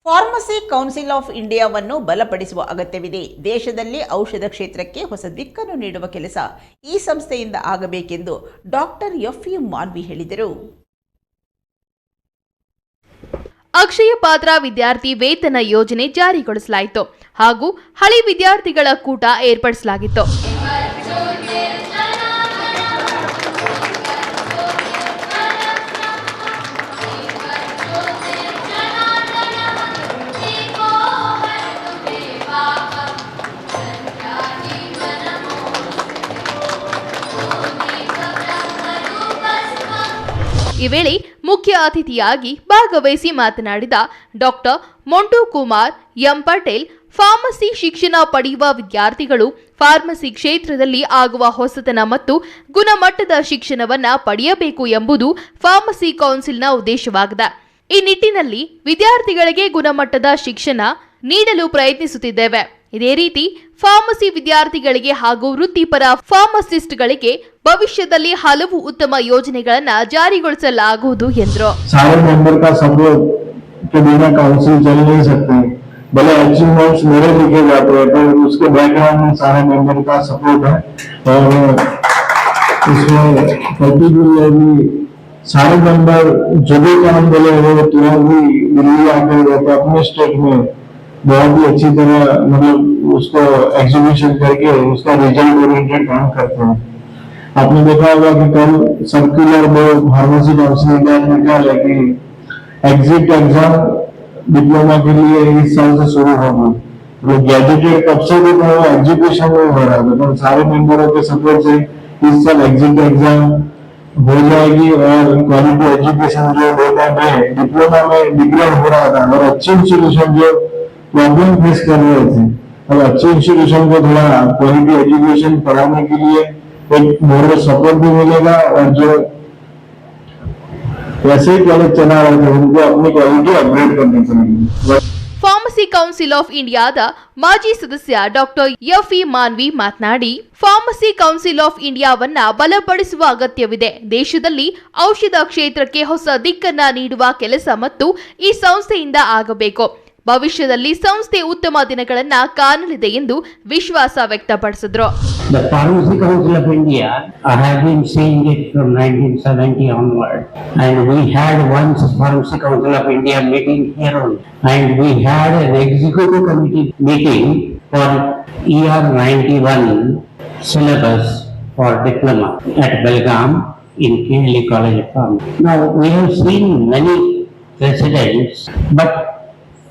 Pharmacy council of ಇಂಡಿಯಾವನ್ನು ಬಲಪಡಿಸುವ ಅಗತ್ಯವಿದೆ. ದೇಶದಲ್ಲಿ ಔಷಧ ಕ್ಷೇತ್ರಕ್ಕೆ ಹೊಸ ದಿಕ್ಕನ್ನು ನೀಡುವ ಕೆಲಸ ಈ ಸಂಸ್ಥೆಯಿಂದ ಆಗಬೇಕೆಂದು ಡಾಕ್ಟರ್ ಎಫ್.ಯು. ಮಾನ್ವಿ ಹೇಳಿದರು. ಅಕ್ಷಯ ಪಾತ್ರ ವಿದ್ಯಾರ್ಥಿ ವೇತನ ಯೋಜನೆ ಜಾರಿಗೊಳಿಸಲಾಯಿತು ಹಾಗೂ ಹಳೆ ವಿದ್ಯಾರ್ಥಿಗಳ ಕೂಟ ಏರ್ಪಡಿಸಲಾಗಿತ್ತು. ಈ ವೇಳೆ ಮುಖ್ಯ ಅತಿಥಿಯಾಗಿ ಭಾಗವಹಿಸಿ ಮಾತನಾಡಿದ doctor Montu Kumar M Patel, pharmacy ಶಿಕ್ಷಣ ಪಡೆಯುವ ವಿದ್ಯಾರ್ಥಿಗಳು ಫಾರ್ಮಸಿ ಕ್ಷೇತ್ರದಲ್ಲಿ ಆಗುವ ಹೊಸತನ ಮತ್ತು ಗುಣಮಟ್ಟದ ಶಿಕ್ಷಣವನ್ನ ಪಡೆಯಬೇಕು ಎಂಬುದು ಫಾರ್ಮಸಿ ಕೌನ್ಸಿಲ್ನ ಉದ್ದೇಶವಾಗಿದೆ. ಈ ನಿಟ್ಟಿನಲ್ಲಿ ವಿದ್ಯಾರ್ಥಿಗಳಿಗೆ ಗುಣಮಟ್ಟದ ಶಿಕ್ಷಣ ನೀಡಲು ಪ್ರಯತ್ನಿಸುತ್ತಿದ್ದೇವೆ. ಇದೇ ರೀತಿ ಫಾರ್ಮಸಿ ವಿದ್ಯಾರ್ಥಿಗಳಿಗೆ ಹಾಗೂ ವೃತ್ತಿಪರ ಫಾರ್ಮಸಿಸ್ಟ್ಗಳಿಗೆ ಭವಿಷ್ಯದಲ್ಲಿ ಹಲವು ಉತ್ತಮ ಯೋಜನೆಗಳನ್ನ ಜಾರಿಗೊಳಿಸಲಾಗುವುದು ಎಂದರು. भले अचीवमेंट्स मेरे लिखे जाते हैं तो उसके बैकग्राउंड में सारे मेंबर का सपोर्ट है और इसमें पर्टिकुलरली सारे मेंबर जो भी काम बोले वो तुरंत ही दिल्ली आकर रहते अपने स्टेट में बहुत ही अच्छी तरह मतलब उसको एग्जीक्यूशन करके उसका रिजल्ट ओरिएंटेड काम करते हैं. आपने देखा होगा कि कल circular board pharmacy council India ने कहा है कि एग्जिट एग्जाम डिप्लोमा के लिए इस साल से शुरू होगा. तो गैजेटेड कब से भी तो एजुकेशन में हो रहा था, सारे मेंबरों के सपोर्ट से इस साल एग्जिट एग्जाम हो जाएगी और क्वालिटी एजुकेशन जो होता है डिप्लोमा में डिग्रेड हो रहा था और अच्छे इंस्टीट्यूशन जो प्रॉब्लम फेस कर रहे थे और अच्छे इंस्टीट्यूशन को थोड़ा क्वालिटी एजुकेशन पढ़ाने के लिए एक मोरल सपोर्ट भी मिलेगा और जो वैसे ही कॉलेज चला रहे थे उनको अपनी क्वालिटी अपग्रेड करनी पड़ेगी. ಫಾರ್ಮಸಿ ಕೌನ್ಸಿಲ್ ಆಫ್ ಇಂಡಿಯಾದ ಮಾಜಿ ಸದಸ್ಯ ಡಾಕ್ಟರ್ ಎಫ್.ಇ. ಮಾನ್ವಿ ಮಾತನಾಡಿ, ಫಾರ್ಮಸಿ ಕೌನ್ಸಿಲ್ ಆಫ್ ಇಂಡಿಯಾವನ್ನ ಬಲಪಡಿಸುವ ಅಗತ್ಯವಿದೆ. ದೇಶದಲ್ಲಿ ಔಷಧ ಕ್ಷೇತ್ರಕ್ಕೆ ಹೊಸ ದಿಕ್ಕನ್ನ ನೀಡುವ ಕೆಲಸ ಮತ್ತು ಈ ಸಂಸ್ಥೆಯಿಂದ ಆಗಬೇಕು. ಭವಿಷ್ಯದಲ್ಲಿ ಸಂಸ್ಥೆ ಉತ್ತಮ ದಿನಗಳನ್ನ ಕಾಣಲಿದೆ ಎಂದು ವಿಶ್ವಾಸ ವ್ಯಕ್ತಪಡಿಸಿದರು. The Pharmacy Council of India, I have been saying it from 1970 onward, and we had once Pharmacy Council of India meeting here only, and we had an executive committee meeting for ER 91 syllabus for diploma at Belgaum in KLE College of Pharmacy. Now we have seen many residents, but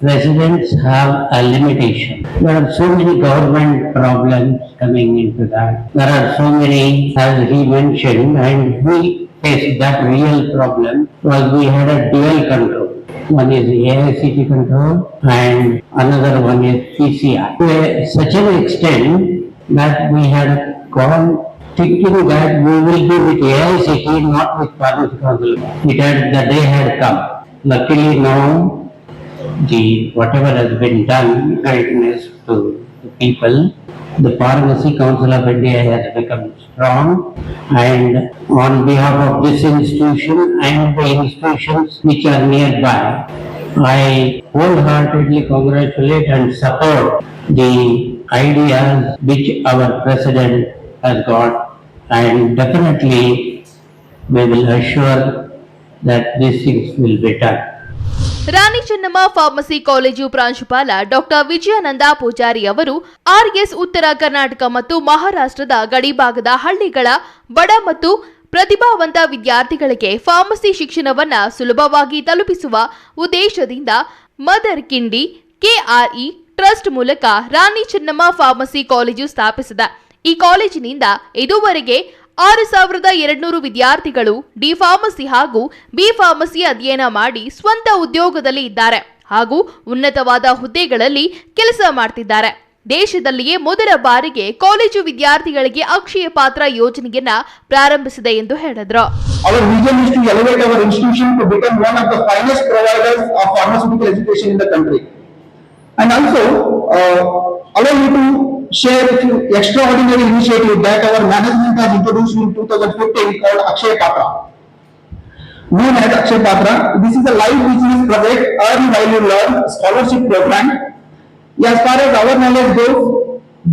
residents have a limitation. There are so many government problems coming into that. There are so many, as he mentioned, and we faced that real problem was we had a dual control. One is AICT control and another one is PCI. To such an extent that we had gone thinking that we will be with AICT, not with Pharmacy Council. The day had come. Luckily now, whatever has been done, kindness to the people, the Pharmacy Council of India has become strong, and on behalf of this institution and the institutions which are nearby, I wholeheartedly congratulate and support the ideas which our president has got, and definitely we will assure that these things will be done. Rani Chennamma pharmacy college ಪ್ರಾಂಶುಪಾಲ doctor Vijayananda Poojary ಅವರು RS ಉತ್ತರ ಕರ್ನಾಟಕ ಮತ್ತು ಮಹಾರಾಷ್ಟ್ರದ ಗಡಿಭಾಗದ ಹಳ್ಳಿಗಳ ಬಡ ಮತ್ತು ಪ್ರತಿಭಾವಂತ ವಿದ್ಯಾರ್ಥಿಗಳಿಗೆ ಫಾರ್ಮಸಿ ಶಿಕ್ಷಣವನ್ನ ಸುಲಭವಾಗಿ ತಲುಪಿಸುವ ಉದ್ದೇಶದಿಂದ ಮದರ್ ಕಿಂಡಿ ಕೆಆರ್ಇ ಟ್ರಸ್ಟ್ ಮೂಲಕ ರಾಣಿ ಚೆನ್ನಮ್ಮ ಫಾರ್ಮಸಿ ಕಾಲೇಜು ಸ್ಥಾಪಿಸಿದೆ. ಈ ಕಾಲೇಜಿನಿಂದ ಇದುವರೆಗೆ 6,200 ವಿದ್ಯಾರ್ಥಿಗಳು ಡಿ ಫಾರ್ಮಸಿ ಹಾಗೂ ಬಿ ಫಾರ್ಮಸಿ ಅಧ್ಯಯನ ಮಾಡಿ ಸ್ವಂತ ಉದ್ಯೋಗದಲ್ಲಿ ಇದ್ದಾರೆ ಹಾಗೂ ಉನ್ನತವಾದ ಹುದ್ದೆಗಳಲ್ಲಿ ಕೆಲಸ ಮಾಡ್ತಿದ್ದಾರೆ. ದೇಶದಲ್ಲಿಯೇ ಮೊದಲ ಬಾರಿಗೆ ಕಾಲೇಜು ವಿದ್ಯಾರ್ಥಿಗಳಿಗೆ ಅಕ್ಷಯ ಪಾತ್ರ ಯೋಜನೆಯನ್ನ ಪ್ರಾರಂಭಿಸಿದೆ ಎಂದು ಹೇಳಿದರು. Our vision is to elevate our institution to become one of the finest providers of pharmaceutical education in the country. And also, allow me to share a few extraordinary initiatives that our management has introduced in 2015 called Akshay Patra. known as Akshay Patra. This is a live business project, Earn While You Learn scholarship program. As far as our knowledge goes,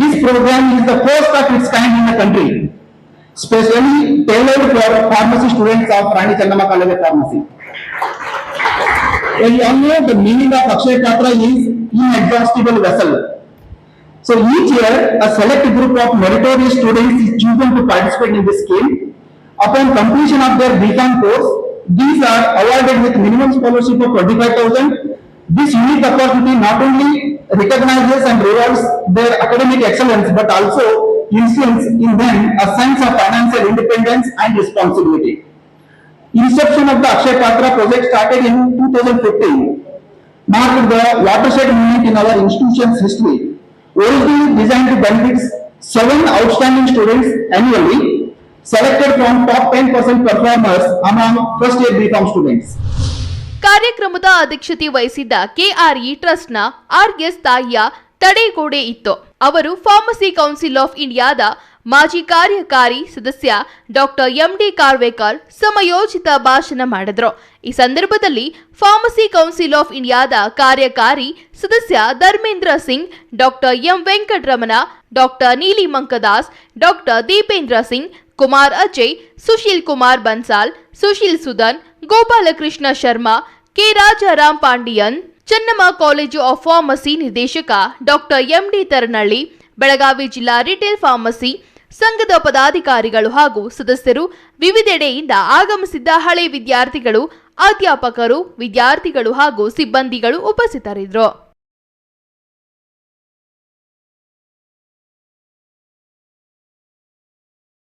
this program is the first of its kind in the country, specially tailored for pharmacy students of Rani Channamma College of Pharmacy. Well, you all know the meaning of Akshay Patra is inexhaustible vessel. So each year, a select group of meritorious students is chosen to participate in this scheme. Upon completion of their BCom course, these are awarded with minimum scholarship of 25,000. This unique opportunity not only recognizes and rewards their academic excellence, but also instills in them a sense of financial independence and responsibility. Inception of the Akshay Patra project started in 2015, marked the watershed moment in our institution's history. Originally designed to benefit 7 outstanding students annually, selected from top 10% performers among first year BCom students. ಕಾರ್ಯಕ್ರಮದ ಅಧ್ಯಕ್ಷತೆ ವಹಿಸಿದ್ದ ಕೆಆರ್ಇ ಟ್ರಸ್ಟ್ನ RS ತಾಯಿಯ ತಡೆಗೋಡೆ ಇತ್ತು. ಅವರು pharmacy council of ಇಂಡಿಯಾದ ಮಾಜಿ ಕಾರ್ಯಕಾರಿ ಸದಸ್ಯ ಡಾಕ್ಟರ್ ಎಂಡಿ ಕಾರ್ವೇಕರ್ ಸಮಯೋಚಿತ ಭಾಷಣ ಮಾಡಿದ್ರು. ಈ ಸಂದರ್ಭದಲ್ಲಿ ಫಾರ್ಮಸಿ ಕೌನ್ಸಿಲ್ ಆಫ್ ಇಂಡಿಯಾದ ಕಾರ್ಯಕಾರಿ ಸದಸ್ಯ Dharmendra Singh, doctor M Venkataramana, doctor Neeli Mankadas, doctor Deependra Singh, Kumar Ajay, Sushil Kumar Bansal, Sushil Sudhan, Gopalakrishna Sharma, K Rajaram Pandian, Channamma college of pharmacy ನಿರ್ದೇಶಕ ಡಾಕ್ಟರ್ ಎಂಡಿ ತರನಳ್ಳಿ, ಬೆಳಗಾವಿ ಜಿಲ್ಲಾ ರಿಟೇಲ್ ಫಾರ್ಮಸಿ ಸಂಘದ ಪದಾಧಿಕಾರಿಗಳು ಹಾಗೂ ಸದಸ್ಯರು, ವಿವಿಧೆಡೆಯಿಂದ ಆಗಮಿಸಿದ್ದ ಹಳೆ ವಿದ್ಯಾರ್ಥಿಗಳು, ಅಧ್ಯಾಪಕರು, ವಿದ್ಯಾರ್ಥಿಗಳು ಹಾಗೂ ಸಿಬ್ಬಂದಿಗಳು ಉಪಸ್ಥಿತರಿದ್ದರು.